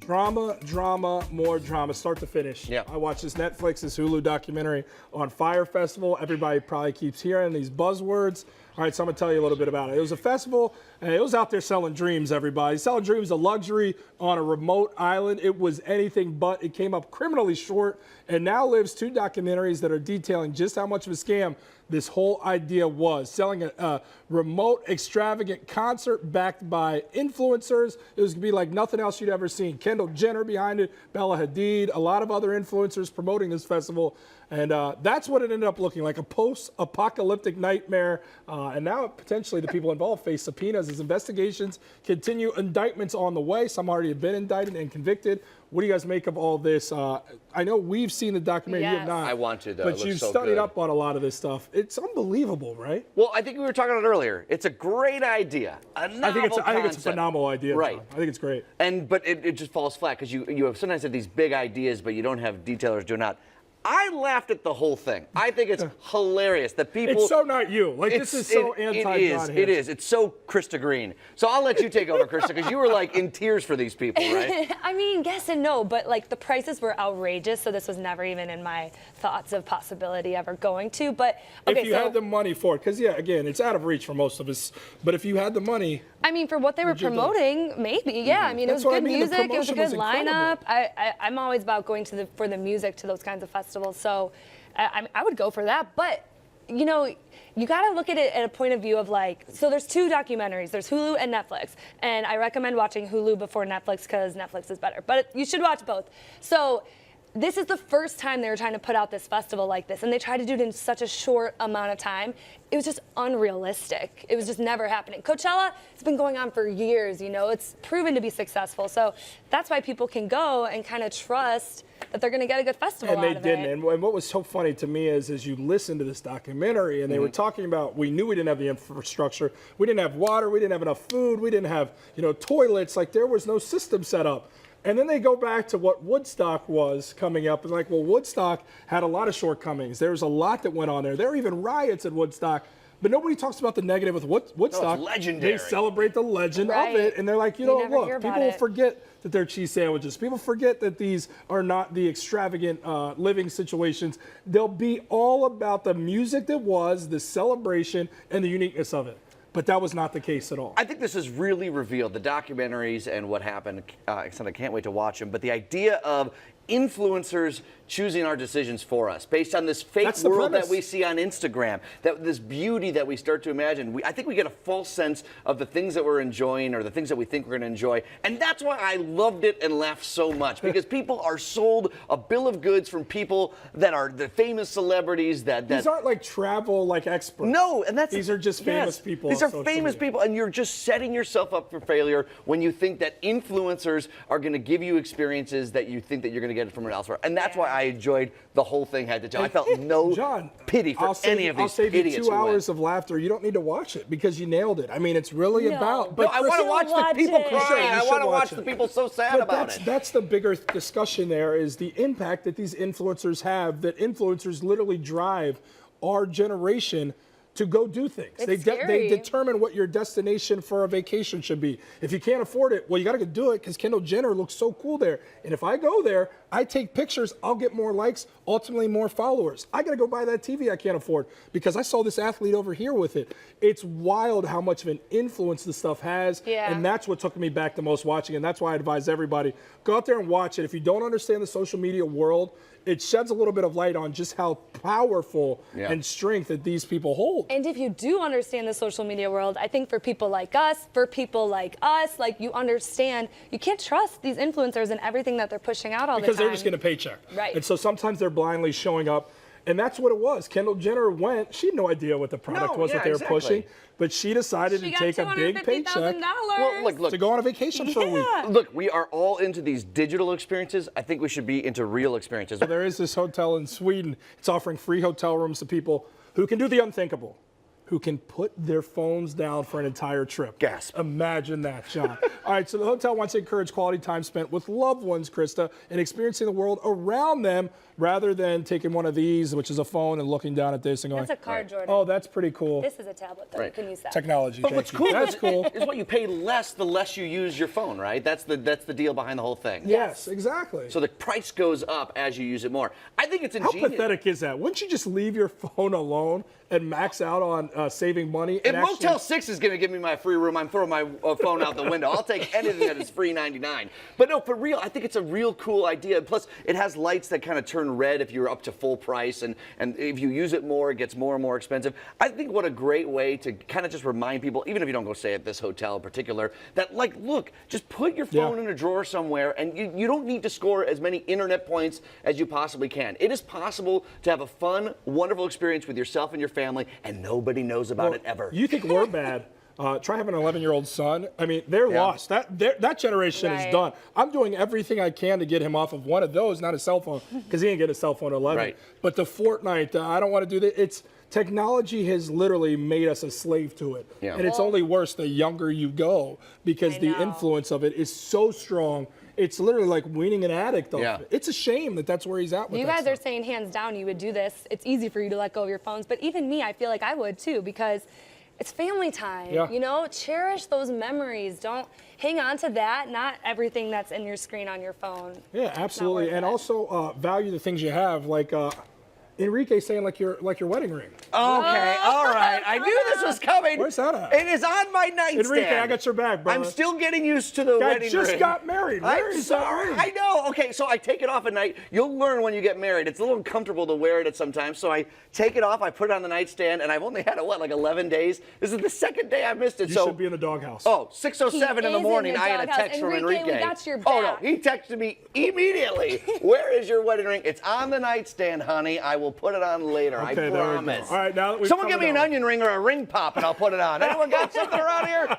Drama, more drama, start to finish. Yeah. I watched this Hulu documentary on Fyre Festival. Everybody probably keeps hearing these buzzwords. All right, so I'm gonna tell you a little bit about it. It was a festival, and it was out there selling dreams, everybody. Selling dreams, a luxury on a remote island. It was anything but. It came up criminally short, and now lives 2 documentaries that are detailing just how much of a scam this whole idea was. Selling a remote, extravagant concert backed by influencers. It was gonna be like nothing else you'd ever seen. Kendall Jenner behind it, Bella Hadid, a lot of other influencers promoting this festival. And that's what it ended up looking like, a post-apocalyptic nightmare. And now potentially the people involved face subpoenas as investigations continue. Indictments on the way. Some already have been indicted and convicted. What do you guys make of all this? I know we've seen the documentary, yes. you have not. I want to, though. But you've studied up on a lot of this stuff. It's unbelievable, right? Well, I think we were talking about it earlier. It's a great idea. I think it's a phenomenal idea. Right. John. I think it's great. But it just falls flat because you have sometimes have these big ideas, but you don't have detailers doing that. I laughed at the whole thing. I think it's hilarious that people. It's so not you. Like, this is so anti-John. It is. It's so Krista Green. So I'll let you take over, Krista, because you were like in tears for these people, right? I mean, yes and no, but like the prices were outrageous, so this was never even in my thoughts of possibility ever going to. But okay, if you had the money for it, because yeah, again, it's out of reach for most of us. But if you had the money, I mean, for what they were promoting, maybe, yeah. I mean, it was good music, it was a good lineup. I'm always about going to for the music to those kinds of festivals. So I would go for that. But, you know, you got to look at it at a point of view of like, so there's 2 documentaries. There's Hulu and Netflix. And I recommend watching Hulu before Netflix because Netflix is better. But you should watch both. So this is the first time they were trying to put out this festival like this. And they tried to do it in such a short amount of time. It was just unrealistic. It was just never happening. Coachella, it's been going on for years, you know. It's proven to be successful. So that's why people can go and kind of trust that they're going to get a good festival out of it. And they didn't. And what was so funny to me is as you listen to this documentary, and they were talking about, we knew we didn't have the infrastructure. We didn't have water. We didn't have enough food. We didn't have, toilets. Like, there was no system set up. And then they go back to what Woodstock was coming up. And like, well, Woodstock had a lot of shortcomings. There was a lot that went on there. There were even riots at Woodstock. But nobody talks about the negative with Woodstock. No, it's legendary. They celebrate the legend of it. And they're like, look, people will forget that they're cheese sandwiches. People forget that these are not the extravagant living situations. They'll be all about the music that was, the celebration, and the uniqueness of it. But that was not the case at all. I think this is really revealed, the documentaries and what happened. I can't wait to watch them. But the idea of influencers choosing our decisions for us based on this fake world that we see on Instagram, that this beauty that we start to imagine. I think we get a false sense of the things that we're enjoying or the things that we think we're going to enjoy. And that's why I loved it and laughed so much, because people are sold a bill of goods from people that are the famous celebrities that these aren't like travel experts. No, and these are just famous people. These are famous people, and you're just setting yourself up for failure when you think that influencers are going to give you experiences that you think that you're going to get from elsewhere. And that's why I enjoyed the whole thing head to toe. I felt no pity for any of these idiots. I'll save you 2 hours of laughter. You don't need to watch it because you nailed it. I mean, it's really about. But I want to watch the people crying. I want to watch the people so sad about it. That's the bigger discussion there, is the impact that these influencers have, that influencers literally drive our generation to go do things. They determine what your destination for a vacation should be. If you can't afford it, well, you got to do it because Kendall Jenner looks so cool there. And if I go there, I take pictures, I'll get more likes, ultimately more followers. I got to go buy that TV I can't afford because I saw this athlete over here with it. It's wild how much of an influence this stuff has. Yeah. And that's what took me back the most watching. And that's why I advise everybody, go out there and watch it. If you don't understand the social media world, it sheds a little bit of light on just how powerful and strength that these people hold. And if you do understand the social media world, I think for people like us, like you understand, you can't trust these influencers and everything that they're pushing out all the time. Because they're just getting a paycheck. Right. And so sometimes they're blindly showing up. And that's what it was. Kendall Jenner went, she had no idea what the product was that they were pushing, but she decided to take a big paycheck to go on a vacation for a week. Look, we are all into these digital experiences. I think we should be into real experiences. There is this hotel in Sweden. It's offering free hotel rooms to people who can do the unthinkable. who can put their phones down for an entire trip. Gasp. Imagine that, John. All right, so the hotel wants to encourage quality time spent with loved ones, Krista, and experiencing the world around them rather than taking one of these, which is a phone, and looking down at this and going, That's a card, Jordan. oh, that's pretty cool. This is a tablet, though. You can use that. Technology. But what's cool That's cool. is what you pay less the less you use your phone, right? That's the deal behind the whole thing. Yes, exactly. So the price goes up as you use it more. I think it's How ingenious. pathetic is that? Wouldn't you just leave your phone alone and max out on saving money? If Motel 6 is going to give me my free room, I'm throwing my phone out the window. I'll take anything that is free 99. But no, for real, I think it's a real cool idea. Plus, it has lights that kind of turn red if you're up to full price, and if you use it more, it gets more and more expensive. I think what a great way to kind of just remind people, even if you don't go stay at this hotel in particular, that like, look, just put your phone in a drawer somewhere, and you don't need to score as many internet points as you possibly can. It is possible to have a fun, wonderful experience with yourself and your family, and nobody knows about it ever. You think we're bad? Try having an 11-year-old son. I mean, they're lost. That generation is done. I'm doing everything I can to get him off of one of those, not a cell phone, because he ain't getting a cell phone at 11. Right. But the Fortnite, I don't want to do that. It's technology has literally made us a slave to it. Yeah. And it's only worse the younger you go, because the influence of it is so strong. It's literally like weaning an addict off it. It's a shame that that's where he's at with You that guys stuff. are saying hands down you would do this. It's easy for you to let go of your phones, but even me, I feel like I would too, because it's family time. Yeah. You know, cherish those memories. Don't hang on to that, not everything that's in your screen on your phone. Yeah, absolutely. And also value the things you have, like Enrique saying like your wedding ring. Okay, all right. I knew this was coming. Where's that at? It is on my nightstand. Enrique, I got your back, bro. I'm still getting used to the Guy wedding just ring. got married. Where I'm is that sorry. ring? I know. Okay, so I take it off at night. You'll learn when you get married. It's a little uncomfortable to wear it at sometimes. So I take it off. I put it on the nightstand, and I've only had it like 11 days. This is the second day I missed it. You so should be in the doghouse. Oh, 6:07 in the is morning, in the I had a doghouse. text from Enrique, Enrique. we got your Oh no, back. he texted me immediately. Where is your wedding ring? It's on the nightstand, honey. I will put it on later. Okay, I there we go. promise. All right, now that we've Someone covered give me an that one. onion ring or a ring pop, and I'll put it on. Anyone got something around here?